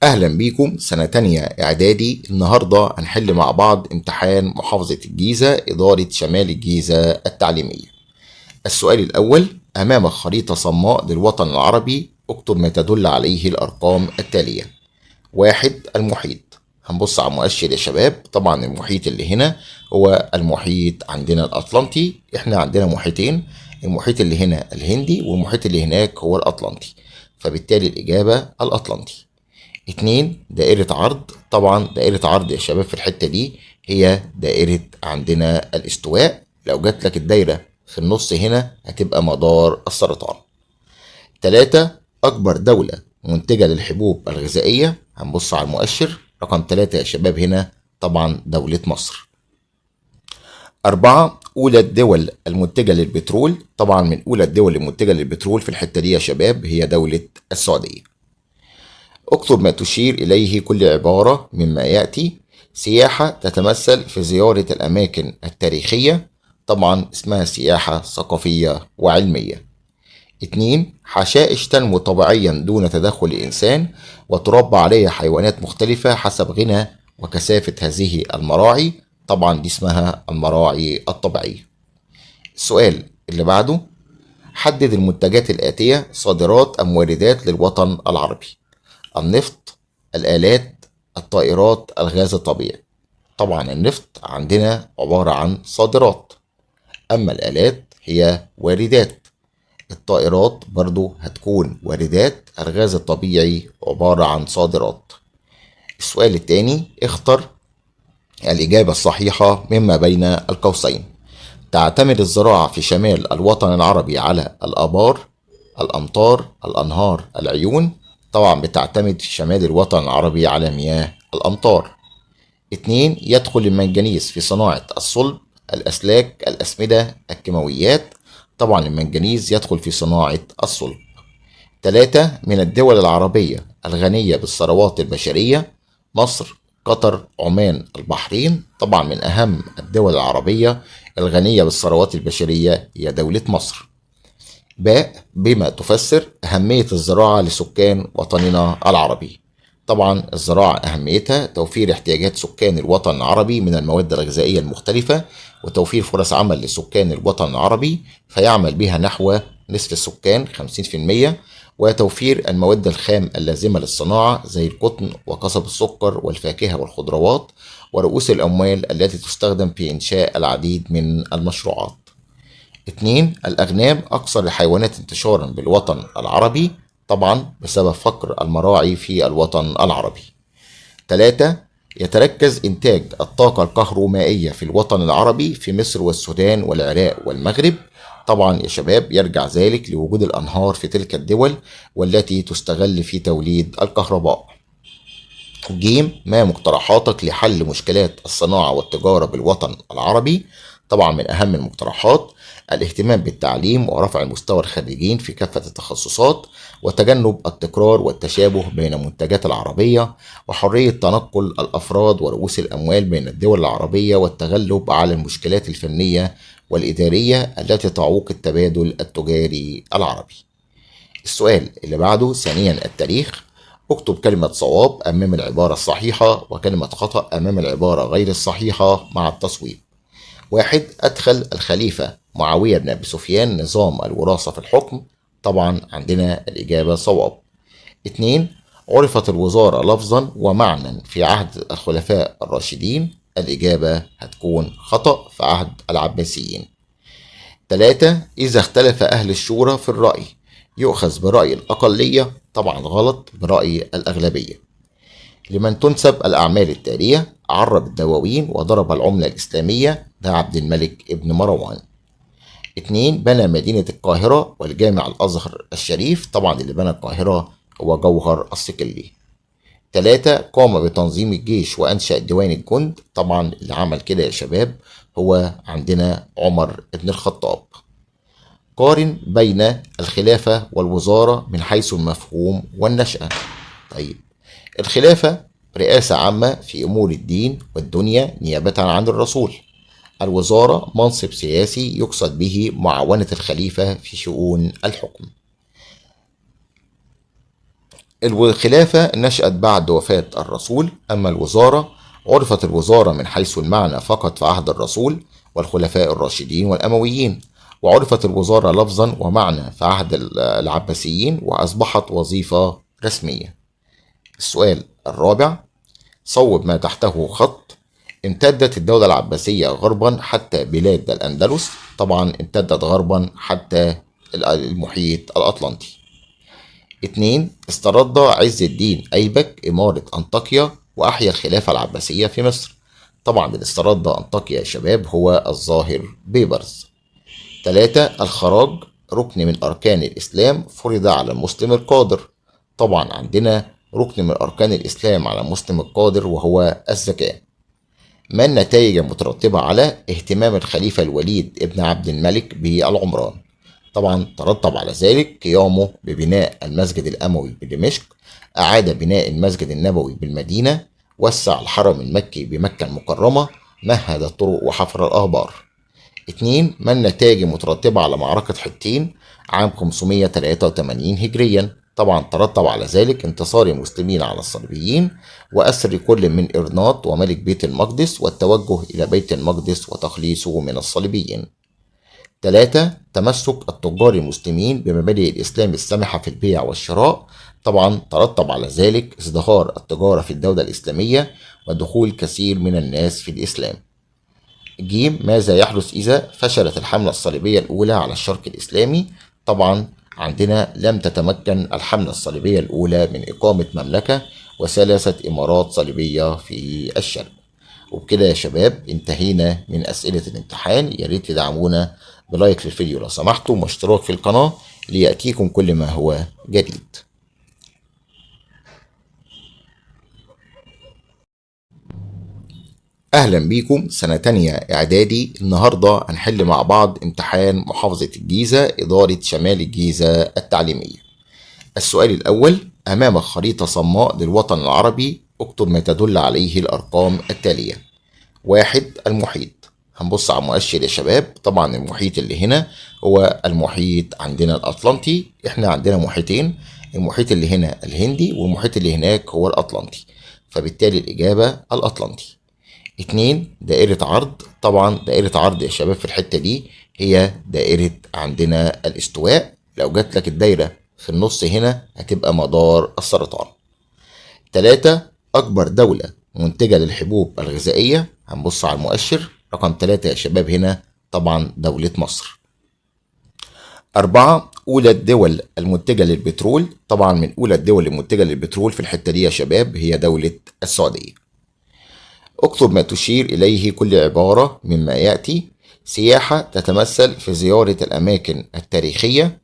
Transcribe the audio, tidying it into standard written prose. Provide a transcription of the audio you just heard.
أهلا بيكم سنة تانية إعدادي. النهاردة هنحل مع بعض امتحان محافظة الجيزة إدارة شمال الجيزة التعليمية. السؤال الأول: أمامك خريطة صماء للوطن العربي، اكتب ما تدل عليه الأرقام التالية. 1. المحيط. هنبص على المؤشر يا شباب. طبعا المحيط اللي هنا هو المحيط عندنا الأطلنطي. احنا عندنا محيطين، المحيط اللي هنا الهندي والمحيط اللي هناك هو الأطلنطي، فبالتالي الإجابة الأطلنطي. 2. دائرة عرض. طبعا دائرة عرض يا شباب في الحتة دي هي دائرة عندنا الاستواء. لو جات لك الدايرة في النص هنا هتبقى مدار السرطان. 3. أكبر دولة منتجة للحبوب الغذائية. هنبص على المؤشر رقم 3 يا شباب، هنا طبعا دولة مصر. 4. أولى الدول المنتجة للبترول. طبعا من أولى الدول المنتجة للبترول في الحتة دي يا شباب هي دولة السعودية. اكتب ما تشير إليه كل عبارة مما يأتي. سياحة تتمثل في زيارة الأماكن التاريخية، طبعا اسمها سياحة ثقافية وعلمية. 2. حشائش تنمو طبيعيا دون تدخل الإنسان وتربى عليها حيوانات مختلفة حسب غنى وكثافة هذه المراعي، طبعا دي اسمها المراعي الطبيعية. السؤال اللي بعده: حدد المنتجات الآتية صادرات أم واردات للوطن العربي. النفط، الآلات، الطائرات، الغاز الطبيعي. طبعا النفط عندنا عبارة عن صادرات، أما الآلات هي واردات، الطائرات برضو هتكون واردات، الغاز الطبيعي عبارة عن صادرات. السؤال الثاني: اختر الإجابة الصحيحة مما بين القوسين. تعتمد الزراعة في شمال الوطن العربي على الآبار، الأمطار، الأنهار، العيون. طبعا بتعتمد في شمال الوطن العربي على مياه الأمطار. 2. يدخل المنجنيز في صناعة الصلب، الأسلاك، الأسمدة، الكيماويات. طبعا المنجنيز يدخل في صناعة الصلب. 3. من الدول العربية الغنية بالثروات البشرية: مصر، قطر، عمان، البحرين. طبعا من أهم الدول العربية الغنية بالثروات البشرية هي دولة مصر. باء. بما تفسر أهمية الزراعة لسكان وطننا العربي. طبعا الزراعة أهميتها توفير احتياجات سكان الوطن العربي من المواد الغذائية المختلفة، وتوفير فرص عمل لسكان الوطن العربي فيعمل بها نحو نصف السكان 50%، وتوفير المواد الخام اللازمة للصناعة زي القطن وقصب السكر والفاكهة والخضروات ورؤوس الأموال التي تستخدم في إنشاء العديد من المشروعات. 2. الأغنام أكثر الحيوانات انتشارا بالوطن العربي، طبعا بسبب فقر المراعي في الوطن العربي. 3. يتركز إنتاج الطاقة الكهرومائية في الوطن العربي في مصر والسودان والعراق والمغرب. طبعا يا شباب يرجع ذلك لوجود الأنهار في تلك الدول والتي تستغل في توليد الكهرباء. ج. ما مقترحاتك لحل مشكلات الصناعة والتجارة بالوطن العربي؟ طبعا من أهم المقترحات الاهتمام بالتعليم ورفع مستوى الخريجين في كافة التخصصات، وتجنب التكرار والتشابه بين المنتجات العربية، وحرية تنقل الأفراد ورؤوس الأموال بين الدول العربية، والتغلب على المشكلات الفنية والإدارية التي تعوق التبادل التجاري العربي. السؤال اللي بعده ثانيا التاريخ. اكتب كلمة صواب أمام العبارة الصحيحة وكلمة خطأ أمام العبارة غير الصحيحة مع التصويب. 1. أدخل الخليفة معاوية بن أبي سفيان نظام الوراثة في الحكم. طبعا عندنا الإجابة صواب. 2. عرفت الوزارة لفظا ومعنى في عهد الخلفاء الراشدين. الإجابة هتكون خطأ في عهد العباسيين. 3. إذا اختلف أهل الشورى في الرأي يؤخذ برأي الأقلية. طبعا غلط، برأي الأغلبية. لمن تنسب الأعمال التالية: عرب الدواوين وضرب العملة الإسلامية. ده عبد الملك ابن مروان. 2. بنى مدينة القاهرة والجامع الأزهر الشريف. طبعا اللي بنى القاهرة هو جوهر الصقلي. 3. قام بتنظيم الجيش وأنشأ ديوان الجند. طبعا اللي عمل كده يا شباب هو عندنا عمر بن الخطاب. قارن بين الخلافة والوزارة من حيث المفهوم والنشأة. طيب، الخلافة رئاسة عامة في أمور الدين والدنيا نيابة عن الرسول. الوزارة منصب سياسي يقصد به معاونة الخليفة في شؤون الحكم. الخلافة نشأت بعد وفاة الرسول، أما الوزارة عرفت الوزارة من حيث المعنى فقط في عهد الرسول والخلفاء الراشدين والأمويين، وعرفت الوزارة لفظا ومعنى في عهد العباسيين وأصبحت وظيفة رسمية. السؤال الرابع، صوب ما تحته خط. امتدت الدولة العباسية غربا حتى بلاد الأندلس، طبعا امتدت غربا حتى المحيط الأطلنطي. 2. استرد عز الدين أيبك إمارة أنطاكيا وأحيا الخلافة العباسية في مصر. طبعا اللي استرد أنطاكيا يا شباب هو الظاهر بيبرز. 3. الخراج ركن من أركان الإسلام فرض على المسلم القادر. طبعا عندنا ركن من أركان الإسلام على المسلم القادر وهو الزكاة. ما النتائج المترتبة على اهتمام الخليفة الوليد ابن عبد الملك بالعمران؟ طبعا ترتب على ذلك قيامه ببناء المسجد الأموي بدمشق، أعاد بناء المسجد النبوي بالمدينة، وسع الحرم المكي بمكة المكرمة، مهد الطرق وحفر الآبار. 2. ما النتائج المترتبة على معركة حطين عام 583 هجريا؟ طبعا ترتب على ذلك انتصار المسلمين على الصليبيين وأسر كل من إرناط وملك بيت المقدس والتوجه إلى بيت المقدس وتخليصه من الصليبيين. 3. تمسك التجار المسلمين بمبادئ الإسلام السامحة في البيع والشراء. طبعا ترتب على ذلك ازدهار التجارة في الدولة الإسلامية ودخول كثير من الناس في الإسلام. ج. ماذا يحدث إذا فشلت الحملة الصليبية الأولى على الشرق الإسلامي؟ طبعا عندنا لم تتمكن الحملة الصليبية الأولى من إقامة مملكة وثلاثة إمارات صليبية في الشرق. وبكده يا شباب انتهينا من أسئلة الامتحان. يا ريت تدعمونا بلايك للفيديو لو سمحتم واشتراك في القناة ليأتيكم كل ما هو جديد. أهلا بيكم سنة تانية إعدادي. النهاردة هنحل مع بعض امتحان محافظة الجيزة إدارة شمال الجيزة التعليمية. السؤال الأول، أمامك خريطة صماء للوطن العربي، اكتب ما تدل عليه الأرقام التالية. 1. المحيط. هنبص على المؤشر يا شباب. طبعا المحيط اللي هنا هو المحيط عندنا الأطلنطي. احنا عندنا محيطين، المحيط اللي هنا الهندي والمحيط اللي هناك هو الأطلنطي، فبالتالي الإجابة الأطلنطي. 2. دائرة عرض. طبعا دائرة عرض يا شباب في الحتة دي هي دائرة عندنا الاستواء. لو جات لك الدايرة في النص هنا هتبقى مدار السرطان. 3. أكبر دولة منتجة للحبوب الغذائية. هنبص على المؤشر رقم 3 يا شباب، هنا طبعا دولة مصر. 4. أولى الدول المنتجة للبترول. طبعا من أولى الدول المنتجة للبترول في الحتة دي يا شباب هي دولة السعودية. اكتب ما تشير إليه كل عبارة مما يأتي. سياحة تتمثل في زيارة الأماكن التاريخية،